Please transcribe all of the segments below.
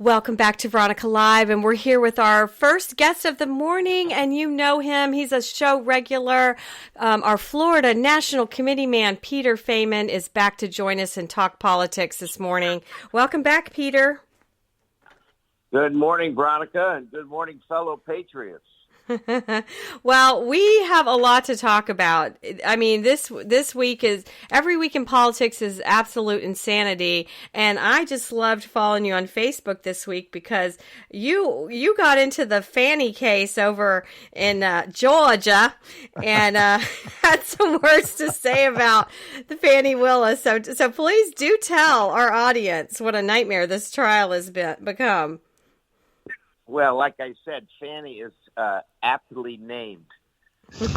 Welcome back to Veronica Live, and we're here with our first guest of the morning, and you know him. He's a show regular. Our Florida National Committeeman Peter Feaman is back to join us and talk politics this morning. Welcome back, Peter. Good morning, Veronica, and good morning, fellow patriots. Well, we have a lot to talk about. I mean, this week is, every week in politics is absolute insanity, and I just loved following you on Facebook this week because you got into the Fani case over in Georgia and had some words to say about the Fani Willis. So please do tell our audience what a nightmare this trial has become. Well, like I said, Fani is aptly named. Such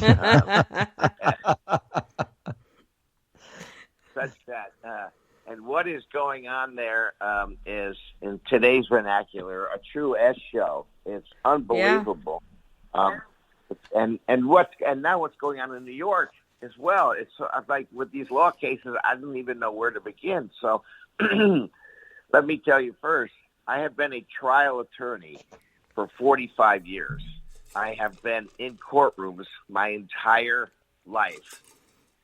that, and what is going on there is, in today's vernacular, a true S show. It's unbelievable. Yeah. And now what's going on in New York as well? It's like with these law cases, I don't even know where to begin. So let me tell you first. I have been a trial attorney for 45 years. I have been in courtrooms my entire life.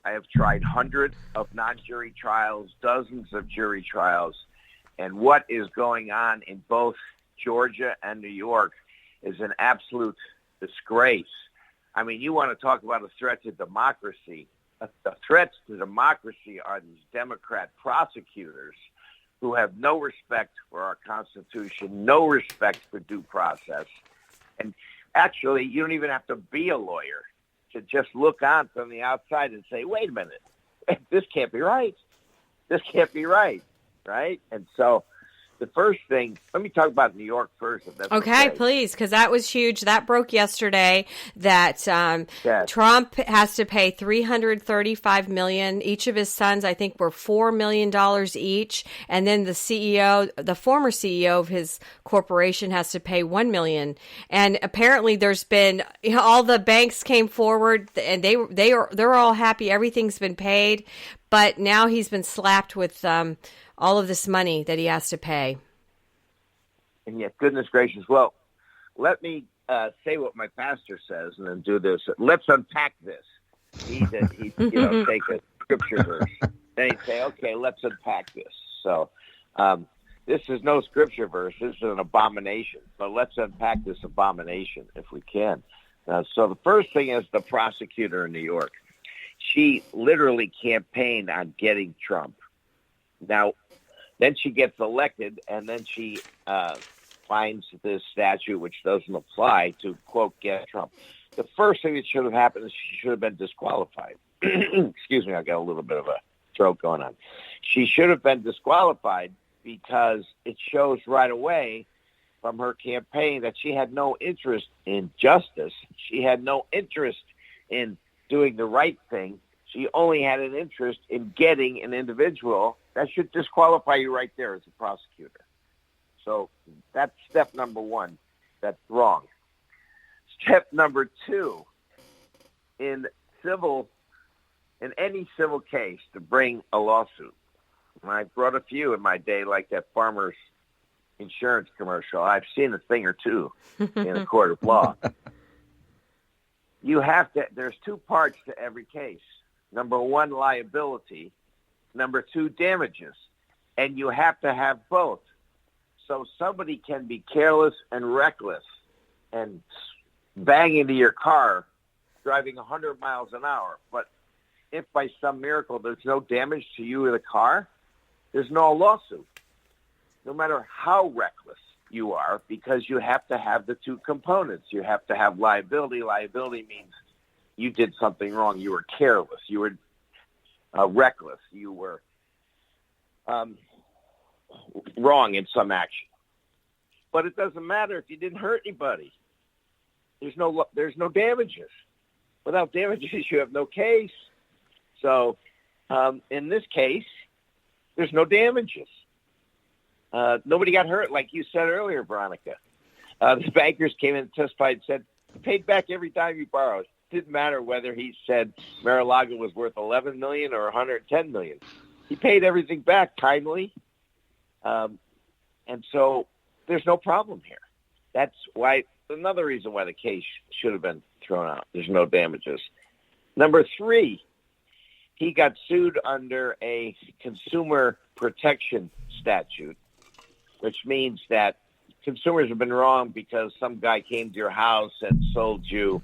I have tried hundreds of non-jury trials, dozens of jury trials, and what is going on in both Georgia and New York is an absolute disgrace. I mean, you want to talk about a threat to democracy. The threats to democracy are these Democrat prosecutors who have no respect for our Constitution, no respect for due process. And actually, you don't even have to be a lawyer to just look on from the outside and say, wait a minute, this can't be right. This can't be right, right? And so the first thing, let me talk about New York first. If that's okay, please, because that was huge. That broke yesterday that Trump has to pay $335 million. Each of his sons, I think, were $4 million each. And then the former CEO of his corporation has to pay $1 million. And apparently there's been, all the banks came forward and they're all happy. Everything's been paid. But now he's been slapped with all of this money that he has to pay. And yet, goodness gracious. Well, let me say what my pastor says and then do this. Let's unpack this. He'd take a scripture verse. Then he'd say, okay, let's unpack this. So this is no scripture verse. This is an abomination. But let's unpack this abomination if we can. So the first thing is the prosecutor in New York. She literally campaigned on getting Trump. Now, then she gets elected, and then she finds this statute which doesn't apply to, quote, get Trump. The first thing that should have happened is she should have been disqualified. Excuse me, I got a little bit of a throat going on. She should have been disqualified because it shows right away from her campaign that she had no interest in justice. She had no interest in doing the right thing. She only had an interest in getting an individual. That should disqualify you right there as a prosecutor. So that's step number one. That's wrong. Step number two, in any civil case, to bring a lawsuit. And I brought a few in my day, like that Farmers Insurance commercial. I've seen a thing or two in a court of law. There's two parts to every case. Number one, liability. Number two, damages. And you have to have both. So somebody can be careless and reckless and bang into your car driving 100 miles an hour. But if by some miracle there's no damage to you in the car, there's no lawsuit. No matter how reckless you are, because you have to have the two components. You have to have liability. Liability means you did something wrong. You were careless. You were reckless. You were wrong in some action. But it doesn't matter if you didn't hurt anybody. There's no damages. Without damages, you have no case. So in this case, there's no damages. Nobody got hurt, like you said earlier, Veronica. The bankers came in and testified and said, paid back every dime you borrowed. Didn't matter whether he said Mar-a-Lago was worth $11 million or $110 million. He paid everything back timely. And so there's no problem here. That's why, another reason why the case should have been thrown out. There's no damages. Number 3, he got sued under a consumer protection statute, which means that consumers have been wrong because some guy came to your house and sold you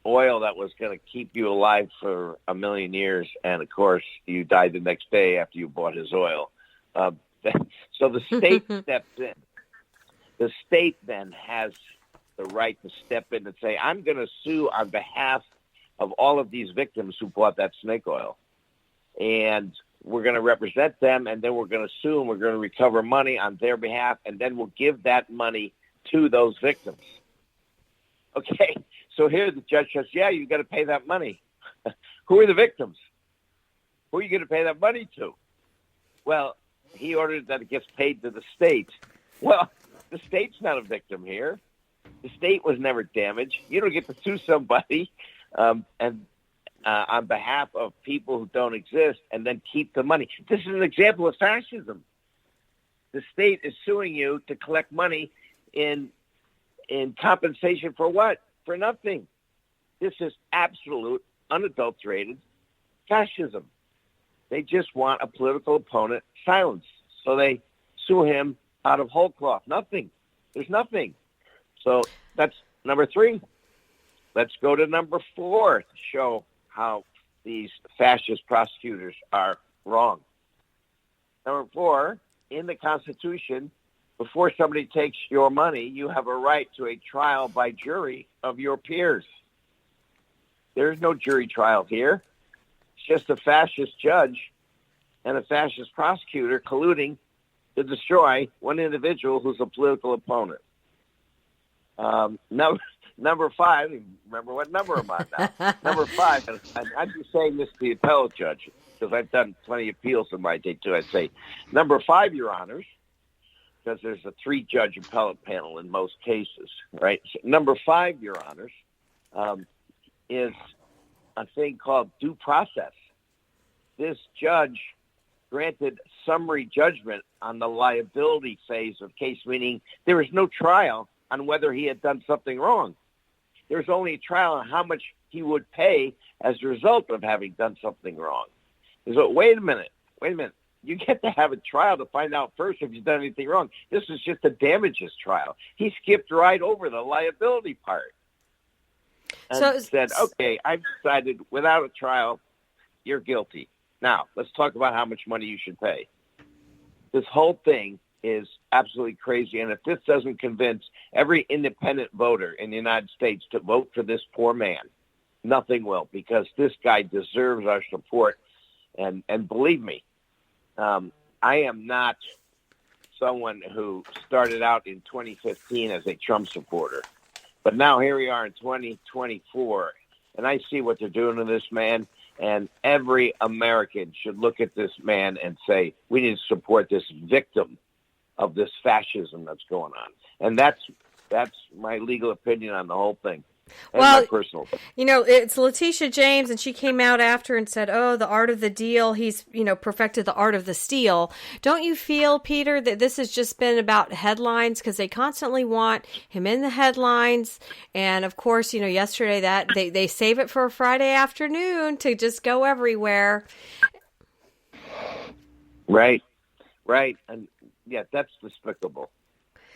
oil that was going to keep you alive for 1,000,000 years, and of course you died the next day after you bought his oil. So the state steps in. The state then has the right to step in and say, I'm going to sue on behalf of all of these victims who bought that snake oil, and we're going to represent them, and then we're going to sue, and we're going to recover money on their behalf, and then we'll give that money to those victims. Okay, so here the judge says, yeah, you got to pay that money. Who are the victims? Who are you going to pay that money to? Well, he ordered that it gets paid to the state. Well, the state's not a victim here. The state was never damaged. You don't get to sue somebody on behalf of people who don't exist and then keep the money. This is an example of fascism. The state is suing you to collect money in compensation for what? For nothing. This is absolute, unadulterated fascism. They just want a political opponent silenced. So they sue him out of whole cloth. Nothing. There's nothing. So that's number 3. Let's go to number 4 to show how these fascist prosecutors are wrong. Number 4, in the Constitution, before somebody takes your money, you have a right to a trial by jury of your peers. There's no jury trial here. It's just a fascist judge and a fascist prosecutor colluding to destroy one individual who's a political opponent. Number 5, remember what number I'm on now. Number 5, and I'm just saying this to the appellate judge because I've done plenty of appeals in my day too. I'd say number 5, Your Honors, because there's a 3-judge appellate panel in most cases, right? So number 5, Your Honors, is a thing called due process. This judge granted summary judgment on the liability phase of case, meaning there was no trial on whether he had done something wrong. There was only a trial on how much he would pay as a result of having done something wrong. So wait a minute. You get to have a trial to find out first if you've done anything wrong. This is just a damages trial. He skipped right over the liability part and said, okay, I've decided without a trial, you're guilty. Now, let's talk about how much money you should pay. This whole thing is absolutely crazy, and if this doesn't convince every independent voter in the United States to vote for this poor man, nothing will, because this guy deserves our support. And believe me, I am not someone who started out in 2015 as a Trump supporter. But now here we are in 2024, and I see what they're doing to this man, and every American should look at this man and say, we need to support this victim of this fascism that's going on. And that's my legal opinion on the whole thing. Well, it's Letitia James, and she came out after and said, oh, the art of the deal, he's, perfected the art of the steal. Don't you feel, Peter, that this has just been about headlines because they constantly want him in the headlines? And, of course, yesterday that they save it for a Friday afternoon to just go everywhere. Right. And, yeah, that's despicable.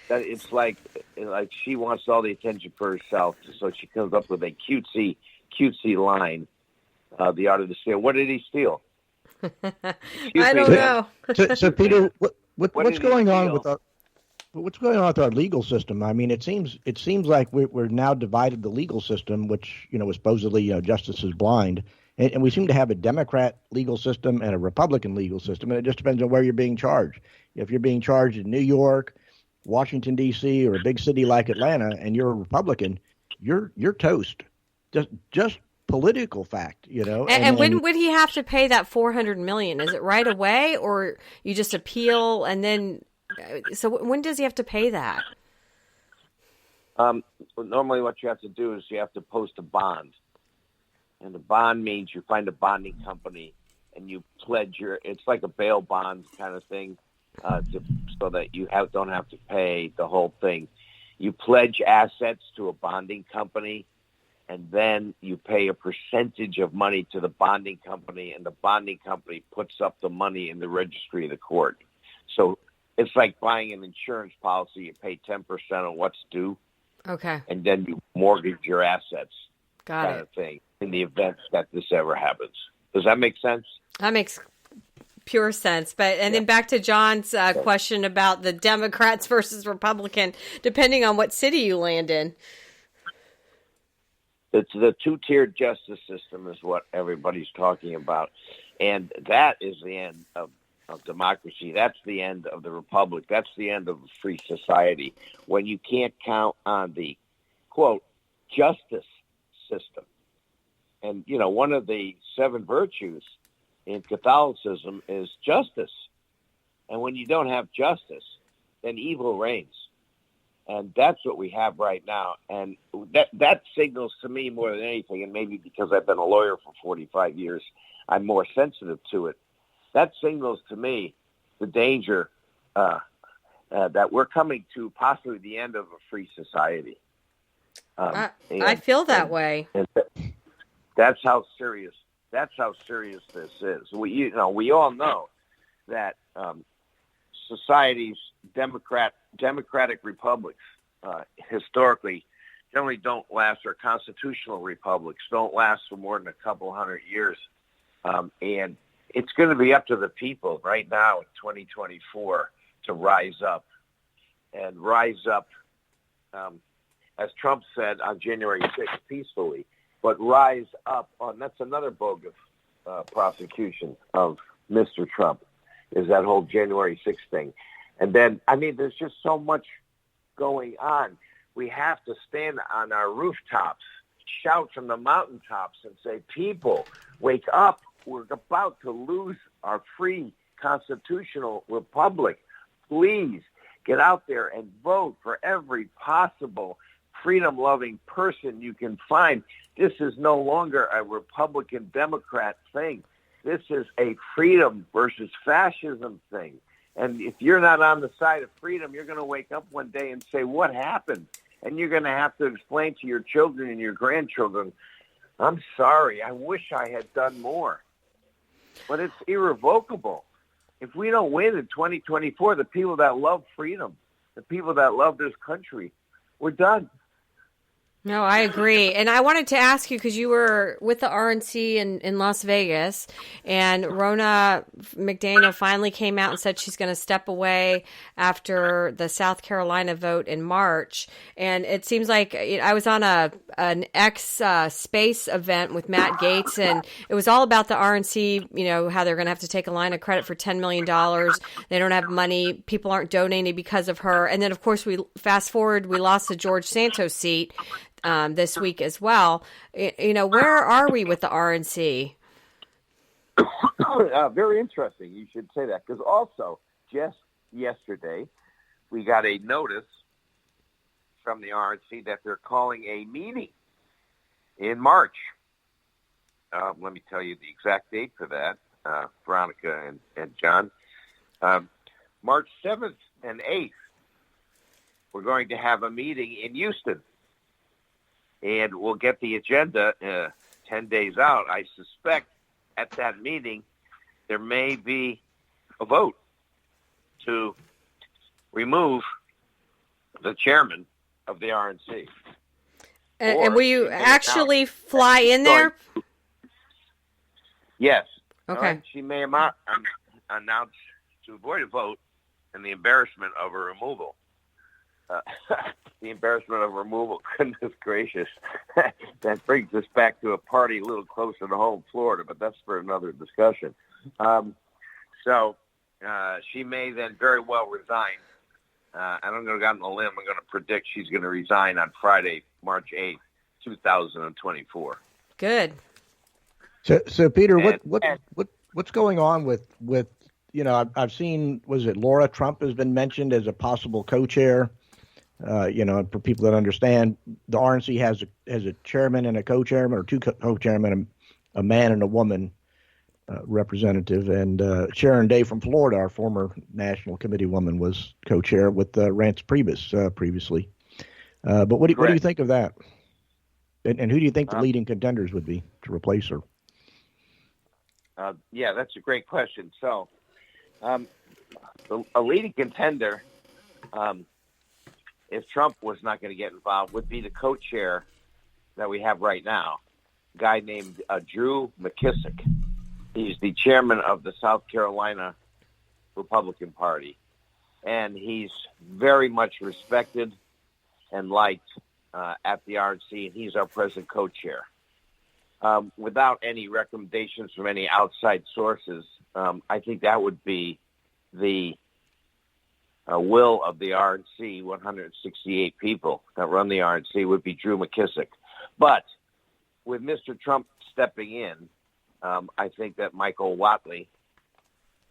That it's like she wants all the attention for herself, so she comes up with a cutesy line, the art of the steal. What did he steal? I don't know. So Peter, what's going on with our legal system? I mean, it seems like we're now divided the legal system, which was supposedly justice is blind, and we seem to have a Democrat legal system and a Republican legal system, and it just depends on where you're being charged. If you're being charged in New York, Washington, D.C., or a big city like Atlanta, and you're a Republican, you're toast. Just political fact, And when would he have to pay that $400 million? Is it right away, or you just appeal and then? So when does he have to pay that? Normally, what you have to do is you have to post a bond, and the bond means you find a bonding company and you pledge it's like a bail bond kind of thing. so that you don't have to pay the whole thing. You pledge assets to a bonding company, and then you pay a percentage of money to the bonding company, and the bonding company puts up the money in the registry of the court. So it's like buying an insurance policy. You pay 10% on what's due. Okay. And then you mortgage your assets. Got kind of thing in the event that this ever happens. Does that make sense? That makes pure sense. But then back to John's question about the Democrats versus Republican, depending on what city you land in. It's the two-tiered justice system is what everybody's talking about. And that is the end of democracy. That's the end of the republic. That's the end of a free society. When you can't count on the, quote, justice system. And, one of the 7 virtues in Catholicism is justice. And when you don't have justice, then evil reigns. And that's what we have right now. And that signals to me more than anything, and maybe because I've been a lawyer for 45 years, I'm more sensitive to it. That signals to me the danger that we're coming to possibly the end of a free society. I feel that way. That's how serious. That's how serious this is. We all know that societies, democratic republics, historically, generally don't last, or constitutional republics don't last for more than a couple hundred years. And it's going to be up to the people right now in 2024 to rise up, as Trump said on January 6th, peacefully, but rise up on, that's another bogus prosecution of Mr. Trump, is that whole January 6th thing. And then, there's just so much going on. We have to stand on our rooftops, shout from the mountaintops and say, people, wake up. We're about to lose our free constitutional republic. Please get out there and vote for every possible freedom-loving person you can find. This is no longer a Republican-Democrat thing. This is a freedom versus fascism thing. And if you're not on the side of freedom, you're going to wake up one day and say, what happened? And you're going to have to explain to your children and your grandchildren, I'm sorry, I wish I had done more. But it's irrevocable. If we don't win in 2024, the people that love freedom, the people that love this country, we're done. No, I agree. And I wanted to ask you, because you were with the RNC in Las Vegas, and Ronna McDaniel finally came out and said she's going to step away after the South Carolina vote in March. And it seems like I was on an X-Space event with Matt Gaetz, and it was all about the RNC, how they're going to have to take a line of credit for $10 million. They don't have money. People aren't donating because of her. And then, of course, we lost the George Santos seat this week as well. Where are we with the RNC? Very interesting. You should say that, because also just yesterday we got a notice from the RNC that they're calling a meeting in March. Let me tell you the exact date for that, Veronica and John. March 7th and 8th, we're going to have a meeting in Houston. And we'll get the agenda 10 days out. I suspect at that meeting there may be a vote to remove the chairman of the RNC. And will you actually fly in there? Yes. Okay. Right. She may announce to avoid a vote and the embarrassment of her removal. The embarrassment of removal, goodness gracious. That brings us back to a party a little closer to home, Florida, but that's for another discussion. So she may then very well resign. And I'm going to go out on a limb. I'm going to predict she's going to resign on Friday, March 8th, 2024. Good. So Peter, what's going on with I've seen, was it Laura Trump has been mentioned as a possible co-chair. For people that understand, the RNC has a chairman and a co-chairman, or two co-chairmen, a man and a woman. representative, and Sharon Day from Florida, our former National Committee woman, was co-chair with Rance Priebus previously. But what do you think of that? And who do you think the leading contenders would be to replace her? Yeah, that's a great question. So, a leading contender, if Trump was not going to get involved, would be the co-chair that we have right now, a guy named Drew McKissick. He's the chairman of the South Carolina Republican Party, and he's very much respected and liked at the RNC, and he's our present co-chair. Without any recommendations from any outside sources, I think that would be the will of the RNC, 168 people that run the RNC, would be Drew McKissick. But with Mr. Trump stepping in, I think that Michael Whatley,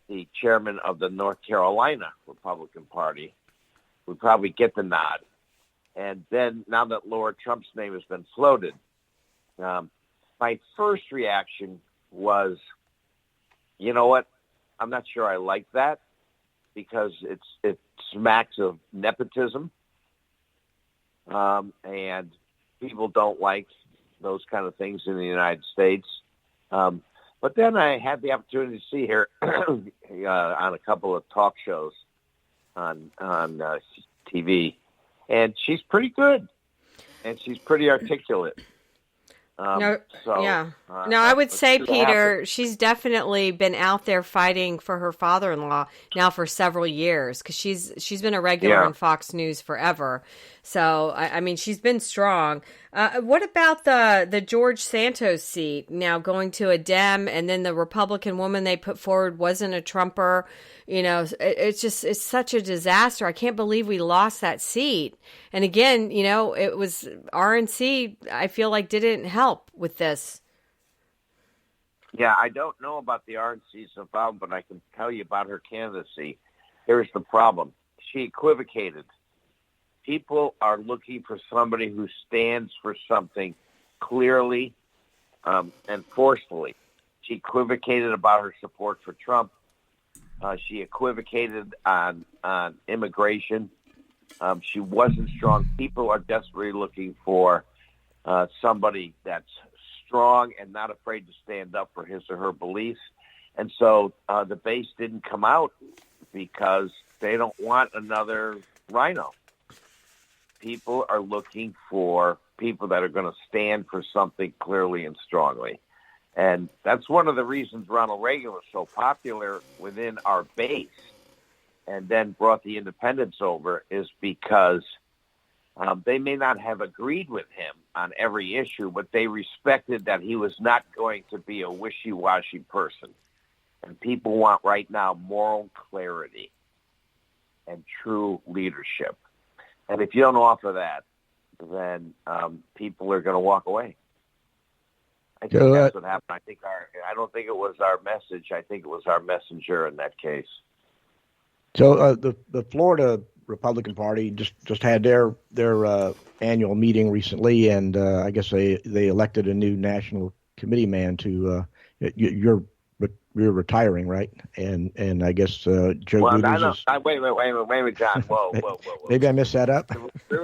the chairman of the North Carolina Republican Party, would probably get the nod. And then now that Lord Trump's name has been floated, my first reaction was, you know what? I'm not sure I like that because it smacks of nepotism, and people don't like those kind of things in the United States. But then I had the opportunity to see her on a couple of talk shows on TV, and she's pretty good, and she's pretty articulate. I would say, Peter, she's definitely been out there fighting for her father-in-law now for several years, because she's been a regular on Fox News forever. So, I mean, she's been strong. What about the George Santos seat now going to a Dem, and then the Republican woman they put forward wasn't a Trumper? You know, it's such a disaster. I can't believe we lost that seat. And again, you know, it was RNC, I feel like, didn't help with this. Yeah, I don't know about the RNC's involvement, but I can tell you about her candidacy. Here's the problem. She equivocated. People are looking for somebody who stands for something clearly and forcefully. She equivocated about her support for Trump. She equivocated on immigration. She wasn't strong. People are desperately looking for somebody that's strong and not afraid to stand up for his or her beliefs. And so the base didn't come out because they don't want another rhino. People are looking for people that are going to stand for something clearly and strongly. And that's one of the reasons Ronald Reagan was so popular within our base and then brought the independents over, is because they may not have agreed with him on every issue, but they respected that he was not going to be a wishy-washy person. And people want right now moral clarity and true leadership. And if you don't offer that, then people are going to walk away. I think that's what happened. I don't think it was our message. I think it was our messenger in that case. So the Florida Republican Party just had their annual meeting recently, and I guess they elected a new National Committeeman to you're retiring, right? And I guess Joe Booters is... Wait a minute, John. Whoa. Maybe I missed that up. The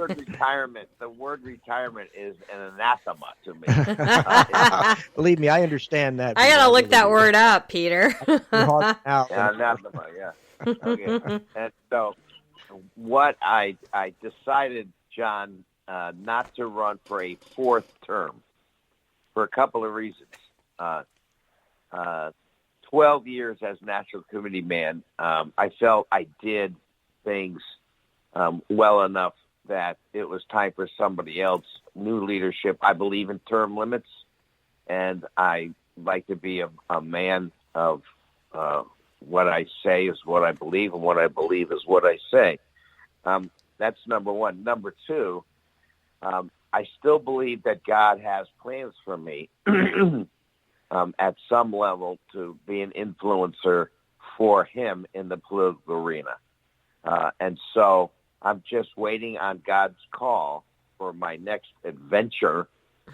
word retirement is an anathema to me. Believe me, I understand that. I gotta look that word up, Peter. Anathema, yeah. Okay. And so what I decided, John, not to run for a fourth term for a couple of reasons. 12 years as National Committeeman, I felt I did things well enough that it was time for somebody else, new leadership. I believe in term limits, and I like to be a man of what I say is what I believe, and what I believe is what I say. That's number one. Number two, I still believe that God has plans for me at some level to be an influencer for him in the political arena. And so I'm just waiting on God's call for my next adventure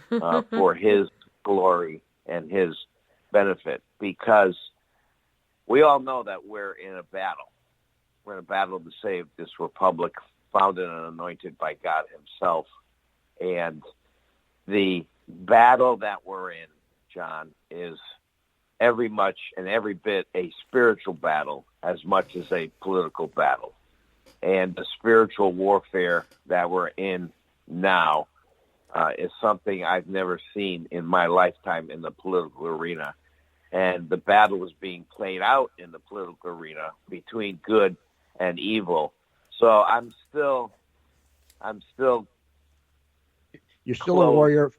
for his glory and his benefit, because we all know that we're in a battle. We're in a battle to save this republic founded and anointed by God himself. And the battle that we're in, John, is every bit a spiritual battle as much as a political battle. And the spiritual warfare that we're in now is something I've never seen in my lifetime in the political arena. And the battle is being played out in the political arena between good and evil. So I'm still. You're still a warrior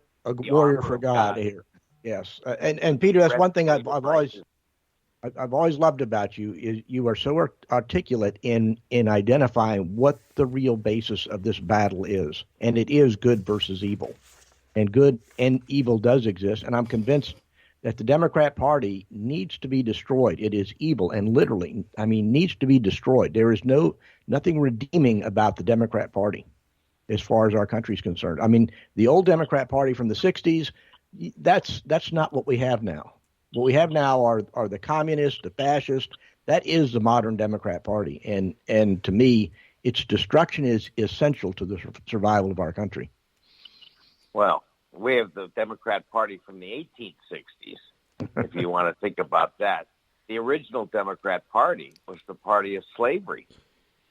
for God here. Yes, and Peter, that's one thing I've always loved about you is you are so articulate in identifying what the real basis of this battle is, and it is good versus evil, and good and evil does exist, and I'm convinced that the Democrat Party needs to be destroyed. It is evil, and literally, needs to be destroyed. There is nothing redeeming about the Democrat Party as far as our country is concerned. The old Democrat Party from the 60s, that's not what we have now. What we have now are the communists, the fascists. That is the modern Democrat Party. And to me, its destruction is essential to the survival of our country. Well, we have the Democrat Party from the 1860s, if you want to think about that. The original Democrat Party was the party of slavery.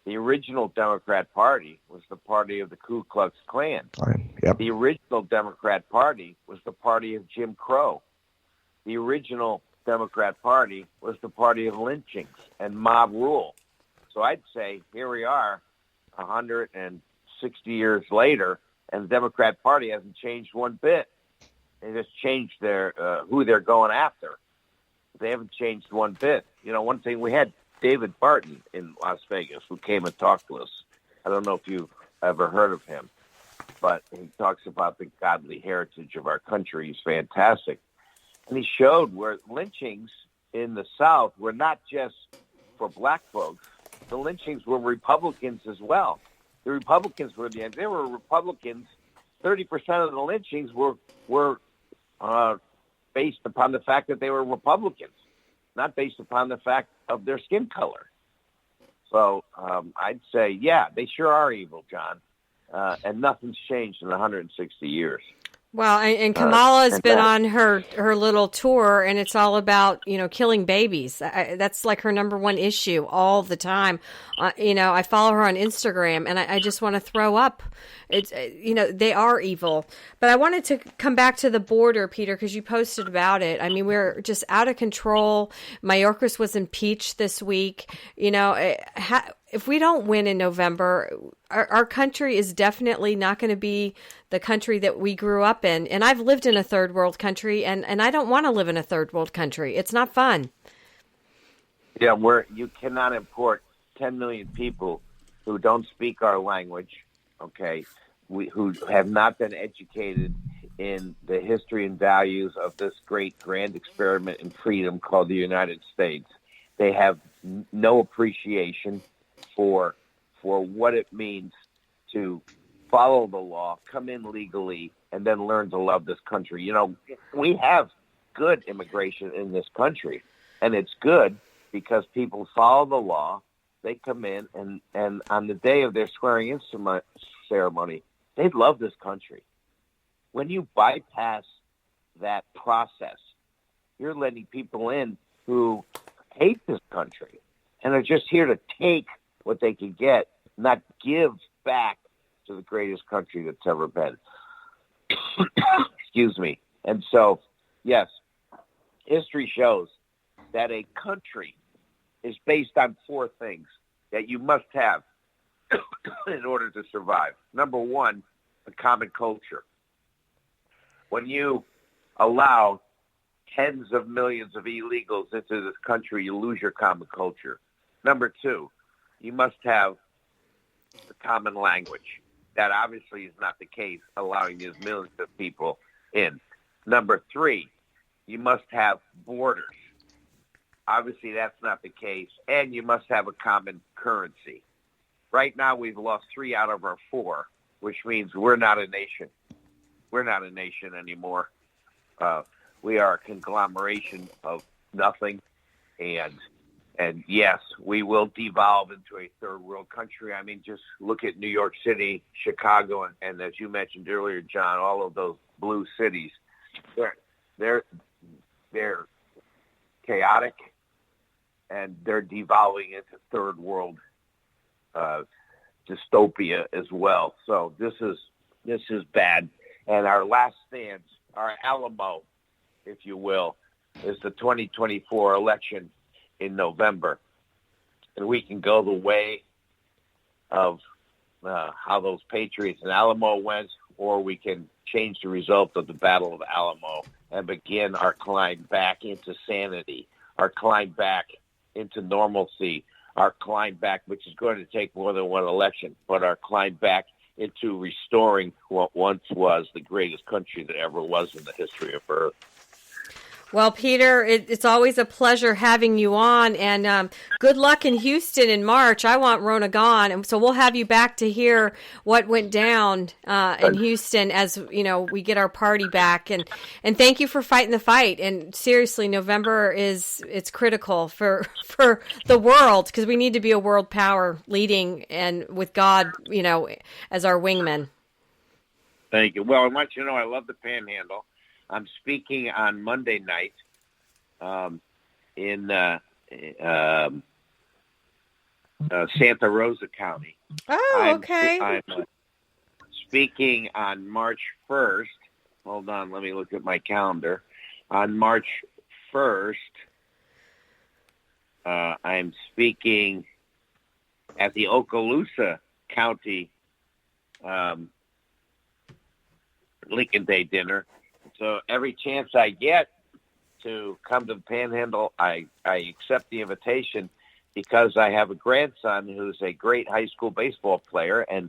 The original Democrat Party was the party of the Ku Klux Klan. Yep. The original Democrat Party was the party of Jim Crow. The original Democrat Party was the party of lynchings and mob rule. So I'd say here we are 160 years later, and the Democrat Party hasn't changed one bit. They just changed their who they're going after. They haven't changed one bit. One thing, we had David Barton in Las Vegas who came and talked to us. I don't know if you've ever heard of him, but he talks about the godly heritage of our country. He's fantastic. And he showed where lynchings in the South were not just for black folks. The lynchings were Republicans as well. The Republicans were they were Republicans. 30% of the lynchings were based upon the fact that they were Republicans, not based upon the fact of their skin color. So I'd say, yeah, they sure are evil, John, and nothing's changed in 160 years. Well, and Kamala's been on her little tour, and it's all about, killing babies. That's like her number one issue all the time. I follow her on Instagram, and I just want to throw up. It's, they are evil. But I wanted to come back to the border, Peter, because you posted about it. We're just out of control. Mayorkas was impeached this week. If we don't win in November, our country is definitely not going to be the country that we grew up in. And I've lived in a third world country, and I don't want to live in a third world country. It's not fun. Yeah, you cannot import 10 million people who don't speak our language, okay, who have not been educated in the history and values of this great grand experiment in freedom called the United States. They have no appreciation for what it means to follow the law, come in legally, and then learn to love this country. We have good immigration in this country, and it's good because people follow the law. They come in, and on the day of their swearing-in ceremony, they love this country. When you bypass that process, you're letting people in who hate this country and are just here to take what they can get, not give back to the greatest country that's ever been. Excuse me. And so, yes, history shows that a country is based on four things that you must have in order to survive. Number one, a common culture. When you allow tens of millions of illegals into this country, you lose your common culture. Number two, you must have a common language. That obviously is not the case, allowing these millions of people in. Number three, you must have borders. Obviously, that's not the case. And you must have a common currency. Right now, we've lost 3 out of our 4, which means we're not a nation. We're not a nation anymore. We are a conglomeration of nothing, and yes, we will devolve into a third world country. I mean, just look at New York City, Chicago, and as you mentioned earlier, John, all of those blue cities. They're chaotic, and they're devolving into third world dystopia as well. So this is bad. And our last stand, our Alamo, if you will, is the 2024 election in November. And we can go the way of how those patriots in Alamo went, or we can change the result of the Battle of Alamo and begin our climb back into sanity, our climb back into normalcy, our climb back, which is going to take more than one election, but our climb back into restoring what once was the greatest country that ever was in the history of Earth. Well, Peter, it's always a pleasure having you on, and good luck in Houston in March. I want Rona gone, and so we'll have you back to hear what went down in Houston as we get our party back. And thank you for fighting the fight. And seriously, November it's critical for the world, because we need to be a world power leading and with God, as our wingman. Thank you. Well, I want you to know I love the Panhandle. I'm speaking on Monday night in Santa Rosa County. Oh, okay. I'm speaking on March 1st. Hold on, let me look at my calendar. On March 1st, I'm speaking at the Okaloosa County Lincoln Day dinner. So every chance I get to come to the Panhandle, I accept the invitation, because I have a grandson who's a great high school baseball player, and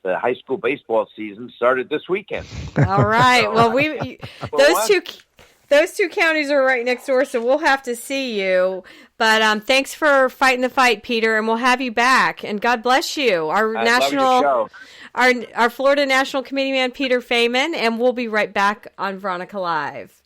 the high school baseball season started this weekend. All right. Well, those two counties are right next door, so we'll have to see you. But thanks for fighting the fight, Peter, and we'll have you back. And God bless you. Our Florida National Committeeman Peter Feaman, and we'll be right back on Veronica Live.